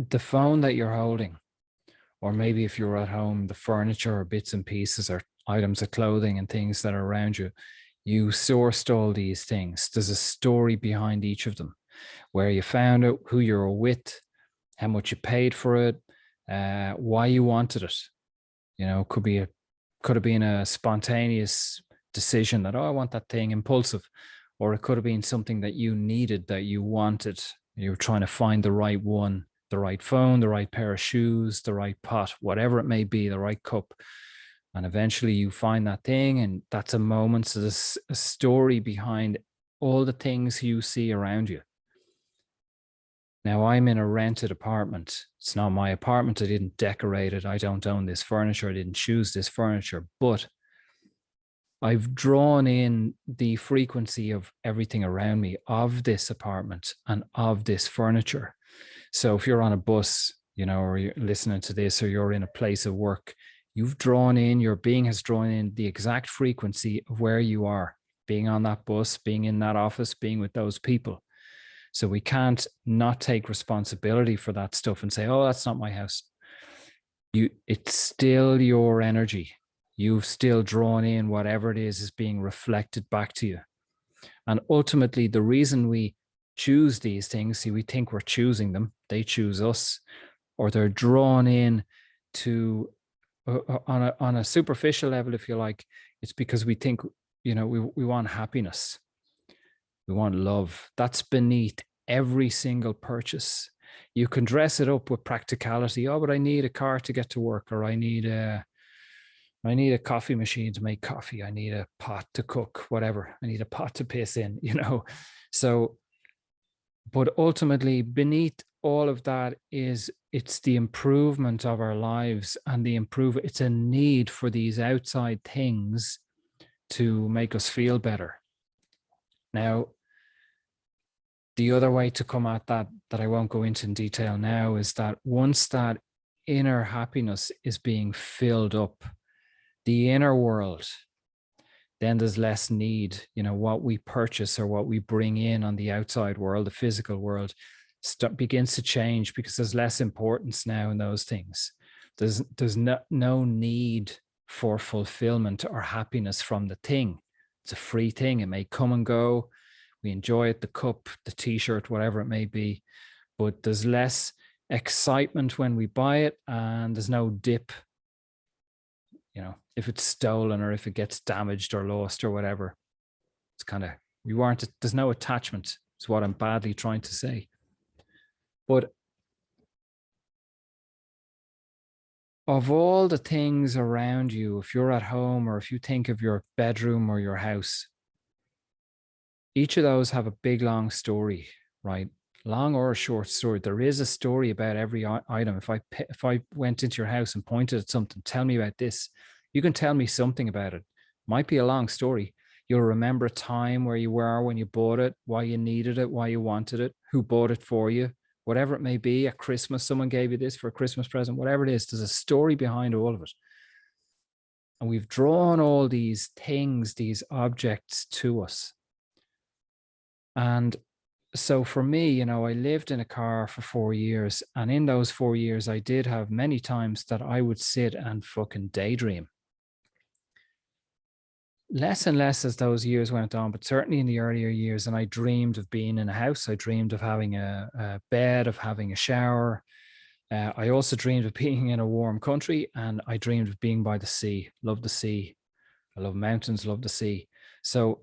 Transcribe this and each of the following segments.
the phone that you're holding, or maybe if you're at home, the furniture or bits and pieces or items of clothing and things that are around you, you sourced all these things. There's a story behind each of them, where you found it, who you were with, how much you paid for it, why you wanted it. You know, could have been a spontaneous decision that, oh, I want that thing, impulsive, or it could have been something that you needed, that you wanted. You were trying to find the right one, the right phone, the right pair of shoes, the right pot, whatever it may be, the right cup. And eventually you find that thing, and that's a moment. So there's a story behind all the things you see around you. Now, I'm in a rented apartment. It's not my apartment. I didn't decorate it. I don't own this furniture. I didn't choose this furniture, but I've drawn in the frequency of everything around me, of this apartment and of this furniture. So if you're on a bus, you know, or you're listening to this, or you're in a place of work, you've drawn in, your being has drawn in the exact frequency of where you are, being on that bus, being in that office, being with those people. So we can't not take responsibility for that stuff and say, oh, that's not my house. It's still your energy. You've still drawn in whatever it is being reflected back to you. And ultimately, the reason we choose these things, see, we think we're choosing them, they choose us, or they're drawn in to on a superficial level, if you like. It's because we think, you know, we want happiness. We want love. That's beneath every single purchase. You can dress it up with practicality. Oh, but I need a car to get to work, or I need a coffee machine to make coffee. I need a pot to cook, whatever. I need a pot to piss in, you know. So, but ultimately, beneath all of that it's the improvement of our lives, and it's a need for these outside things to make us feel better. Now, the other way to come at that I won't go into in detail now, is that once that inner happiness is being filled up, the inner world, then there's less need, you know, what we purchase or what we bring in on the outside world, the physical world, begins to change, because there's less importance now in those things. There's no need for fulfillment or happiness from the thing. It's a free thing. It may come and go. We enjoy it, the cup, the t-shirt, whatever it may be, but there's less excitement when we buy it, and there's no dip, you know, if it's stolen or if it gets damaged or lost or whatever. It's kind of, there's no attachment, is what I'm badly trying to say. But of all the things around you, if you're at home, or if you think of your bedroom or your house, each of those have a big, long story, right? Long or a short story. There is a story about every item. If I went into your house and pointed at something, tell me about this, you can tell me something about it. Might be a long story. You'll remember a time where you were when you bought it, why you needed it, why you wanted it, who bought it for you, whatever it may be. At Christmas, someone gave you this for a Christmas present, whatever it is, there's a story behind all of it. And we've drawn all these things, these objects to us. And so for me, you know, I lived in a car for 4 years. And in those 4 years, I did have many times that I would sit and fucking daydream. Less and less as those years went on, but certainly in the earlier years. And I dreamed of being in a house. I dreamed of having a bed, of having a shower. I also dreamed of being in a warm country, and I dreamed of being by the sea. Love the sea. I love mountains, love the sea. So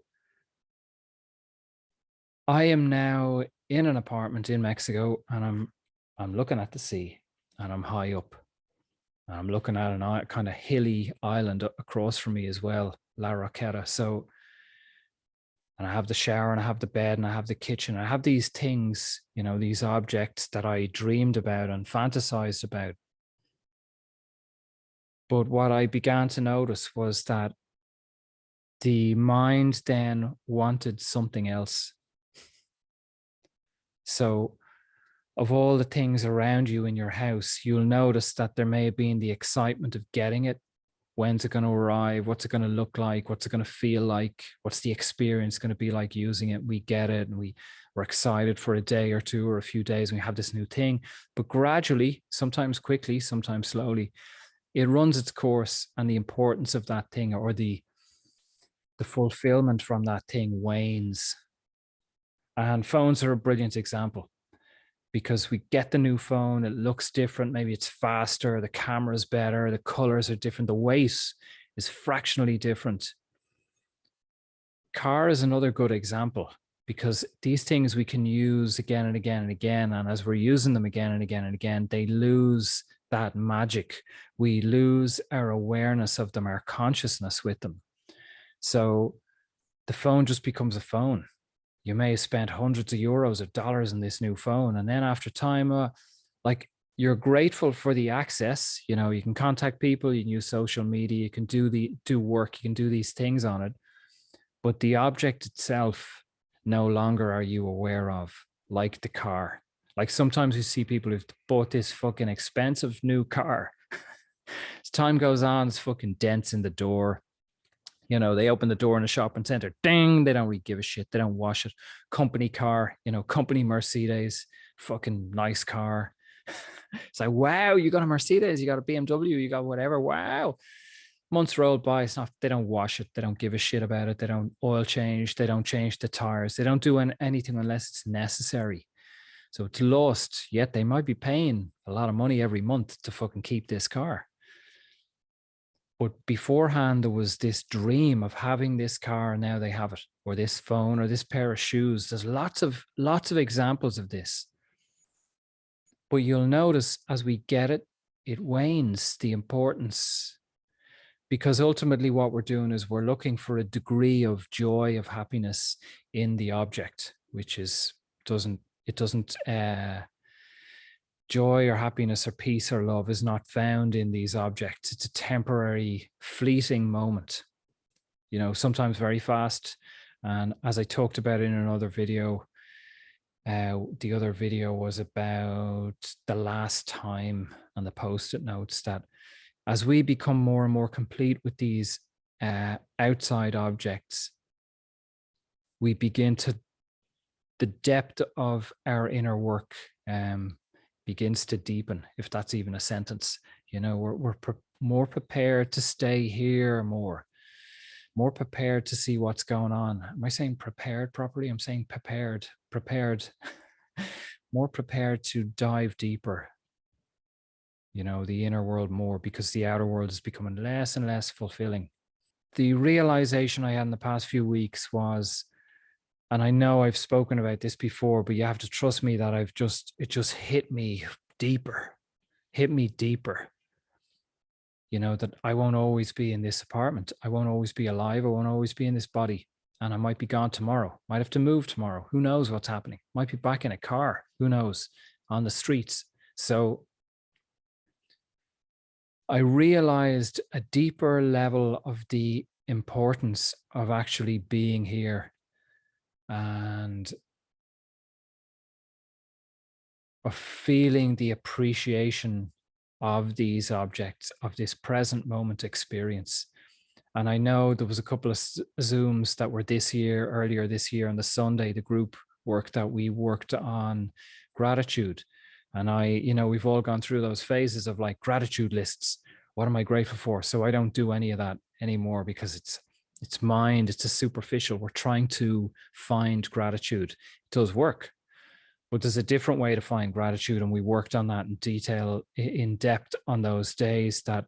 I am now in an apartment in Mexico, and I'm looking at the sea, and I'm high up. And I'm looking at an kind of hilly island across from me as well, La Roqueta. So, and I have the shower, and I have the bed, and I have the kitchen. I have these things, you know, these objects that I dreamed about and fantasized about. But what I began to notice was that the mind then wanted something else. So of all the things around you in your house, you'll notice that there may have been the excitement of getting it. When's it going to arrive? What's it going to look like? What's it going to feel like? What's the experience going to be like using it? We get it, and We're excited for a day or two or a few days. We have this new thing, but gradually, sometimes quickly, sometimes slowly, it runs its course, and the importance of that thing, or the fulfillment from that thing, wanes. And phones are a brilliant example, because we get the new phone, it looks different, maybe it's faster, the camera's better, the colors are different, the weight is fractionally different. Car is another good example, because these things we can use again and again and again, and as we're using them again and again and again, they lose that magic. We lose our awareness of them, our consciousness with them. So the phone just becomes a phone. You may have spent hundreds of euros or dollars in this new phone, and then after time, like, you're grateful for the access. You know, you can contact people, you can use social media, you can do work, you can do these things on it, but the object itself no longer are you aware of, like the car. Like, sometimes we see people who've bought this fucking expensive new car. As time goes on, it's fucking dents in the door. You know, they open the door in a shopping center, ding, they don't really give a shit. They don't wash it. Company car, you know, company Mercedes, fucking nice car. It's like, wow, you got a Mercedes, you got a BMW, you got whatever. Wow. Months roll by, it's not, they don't wash it. They don't give a shit about it. They don't oil change. They don't change the tires. They don't do anything unless it's necessary. So it's lost, yet they might be paying a lot of money every month to fucking keep this car. But beforehand, there was this dream of having this car, and now they have it, or this phone, or this pair of shoes. There's lots of examples of this. But you'll notice as we get it, it wanes, the importance, because ultimately what we're doing is we're looking for a degree of joy, of happiness in the object, which is doesn't joy or happiness or peace or love is not found in these objects. It's a temporary, fleeting moment, you know, sometimes very fast. And as I talked about in another video, the other video was about the last time, and the post-it notes, that as we become more and more complete with these outside objects, we begin to, the depth of our inner work begins to deepen, if that's even a sentence. You know, we're more prepared to stay here, more prepared to see what's going on. Am I saying prepared properly? I'm saying prepared, more prepared to dive deeper, you know, the inner world more, because the outer world is becoming less and less fulfilling. The realization I had in the past few weeks was, and I know I've spoken about this before, but you have to trust me that it just hit me deeper, you know, that I won't always be in this apartment. I won't always be alive. I won't always be in this body. And I might be gone tomorrow. Might have to move tomorrow. Who knows what's happening? Might be back in a car. Who knows? On the streets. So I realized a deeper level of the importance of actually being here, and of feeling the appreciation of these objects, of this present moment experience. And I know there was a couple of Zooms that were earlier this year on the Sunday, the group work that we worked on gratitude. And you know, we've all gone through those phases of like gratitude lists. What am I grateful for? So I don't do any of that anymore, because it's mind, it's a superficial. We're trying to find gratitude. It does work, but there's a different way to find gratitude. And we worked on that in detail, in depth on those days, that,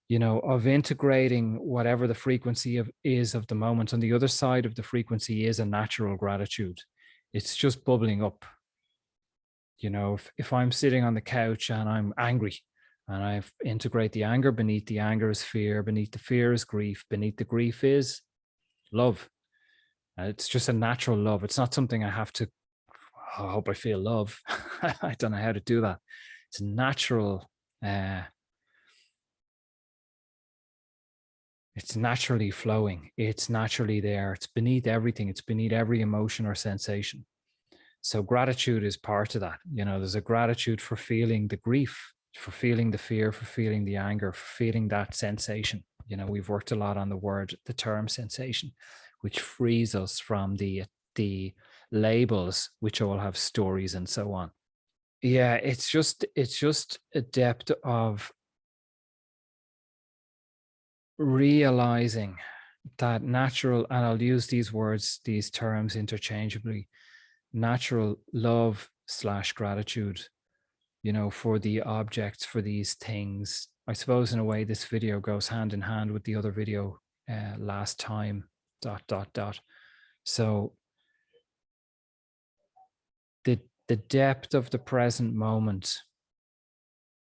you know, of integrating whatever the frequency is of the moment. On the other side of the frequency is a natural gratitude. It's just bubbling up. You know, if I'm sitting on the couch and I'm angry, and I integrate the anger, beneath the anger is fear, beneath the fear is grief, beneath the grief is love. It's just a natural love. It's not something I have to, oh, I hope I feel love. I don't know how to do that. It's natural. It's naturally flowing. It's naturally there. It's beneath everything. It's beneath every emotion or sensation. So gratitude is part of that. You know, there's a gratitude for feeling the grief, for feeling the fear, for feeling the anger, for feeling that sensation. You know, we've worked a lot on the term sensation, which frees us from the labels, which all have stories and so on. Yeah, it's just a depth of realizing that natural, and I'll use these words, these terms interchangeably, natural love slash gratitude, you know, for the objects, for these things. I suppose in a way, this video goes hand in hand with the other video, last time, dot, dot, dot. So the depth of the present moment,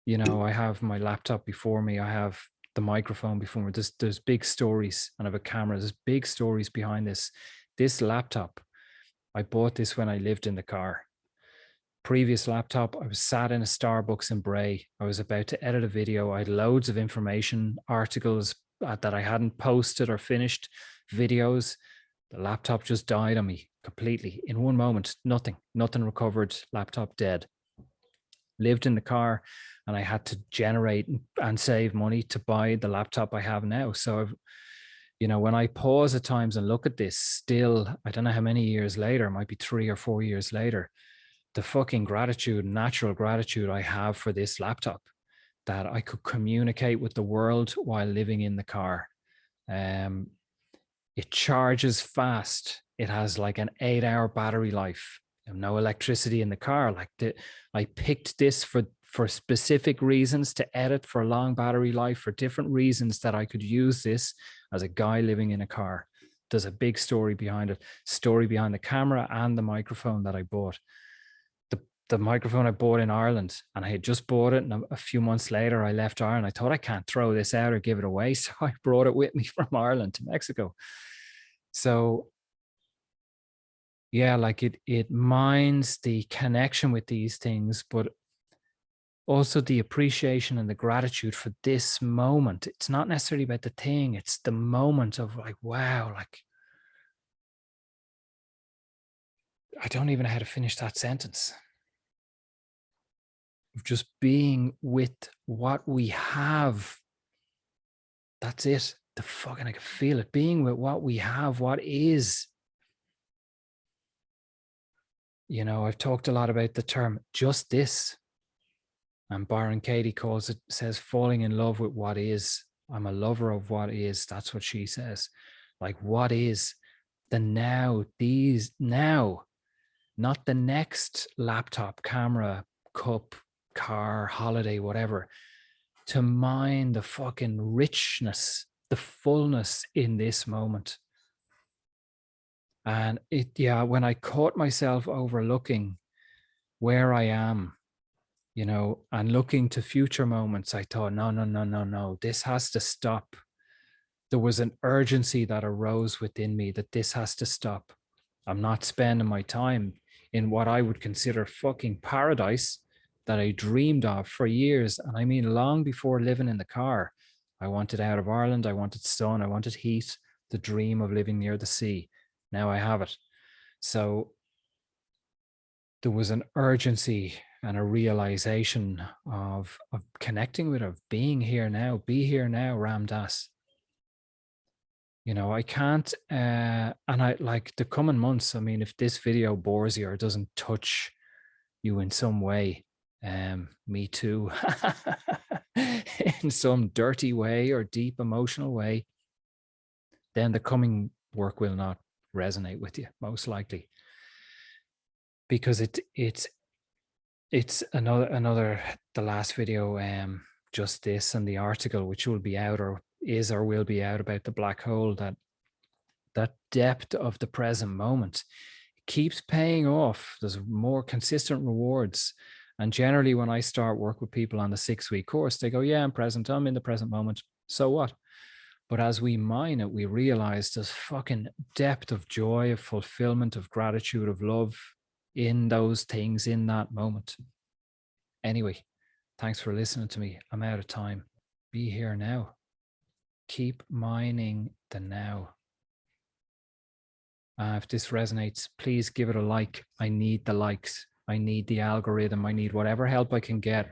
you know, I have my laptop before me, I have the microphone before me. There's big stories, and I have a camera. There's big stories behind this. This laptop, I bought this when I lived in the car. Previous laptop, I was sat in a Starbucks in Bray. I was about to edit a video. I had loads of information, articles that I hadn't posted or finished, videos. The laptop just died on me completely in one moment. Nothing recovered. Laptop dead. Lived in the car, and I had to generate and save money to buy the laptop I have now. So I've, you know, when I pause at times and look at this, still, I don't know how many years later, it might be 3 or 4 years later, the fucking gratitude, natural gratitude I have for this laptop, that I could communicate with the world while living in the car. It charges fast. It has like an 8-hour battery life. No electricity in the car. I picked this for specific reasons, to edit, for long battery life, for different reasons, that I could use this as a guy living in a car. There's a big story behind it, story behind the camera and the microphone that I bought. The microphone I bought in Ireland, and I had just bought it, and a few months later I left Ireland. I thought, I can't throw this out or give it away, so I brought it with me from Ireland to Mexico. So yeah, like it mines the connection with these things, but also the appreciation and the gratitude for this moment. It's not necessarily about the thing, it's the moment of like, wow, like, I don't even know how to finish that sentence. Of just being with what we have. That's it. The fucking, I can feel it. Being with what we have, what is. You know, I've talked a lot about the term just this. And Byron Katie says falling in love with what is. I'm a lover of what is. That's what she says. Like, what is the now, these now, not the next laptop, camera, cup, car, holiday, whatever. To mine the fucking richness, the fullness in this moment. And when I caught myself overlooking where I am, you know, and looking to future moments, I thought, no, this has to stop. There was an urgency that arose within me that this has to stop. I'm not spending my time in what I would consider fucking paradise that I dreamed of for years. And I mean, long before living in the car, I wanted out of Ireland. I wanted sun. I wanted heat, the dream of living near the sea. Now I have it. So there was an urgency and a realization of connecting with, of being here now, be here now, Ram Dass. You know, I can't, and I like the coming months. I mean, if this video bores you or doesn't touch you in some way, me too, in some dirty way or deep emotional way, then the coming work will not resonate with you, most likely, because it's another the last video, just this, and the article which will be out or will be out about the black hole, that depth of the present moment keeps paying off. There's more consistent rewards. And generally when I start work with people on the 6-week course, they go, yeah, I'm present, I'm in the present moment, so what? But as we mine it, we realize there's fucking depth of joy, of fulfillment, of gratitude, of love in those things, in that moment. Anyway, thanks for listening to me. I'm out of time. Be here now. Keep mining the now. If this resonates, please give it a like. I need the likes. I need the algorithm. I need whatever help I can get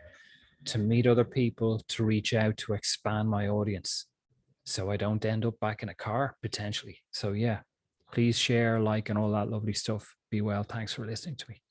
to meet other people, to reach out, to expand my audience, so I don't end up back in a car potentially. So yeah, please share, like, and all that lovely stuff. Be well. Thanks for listening to me.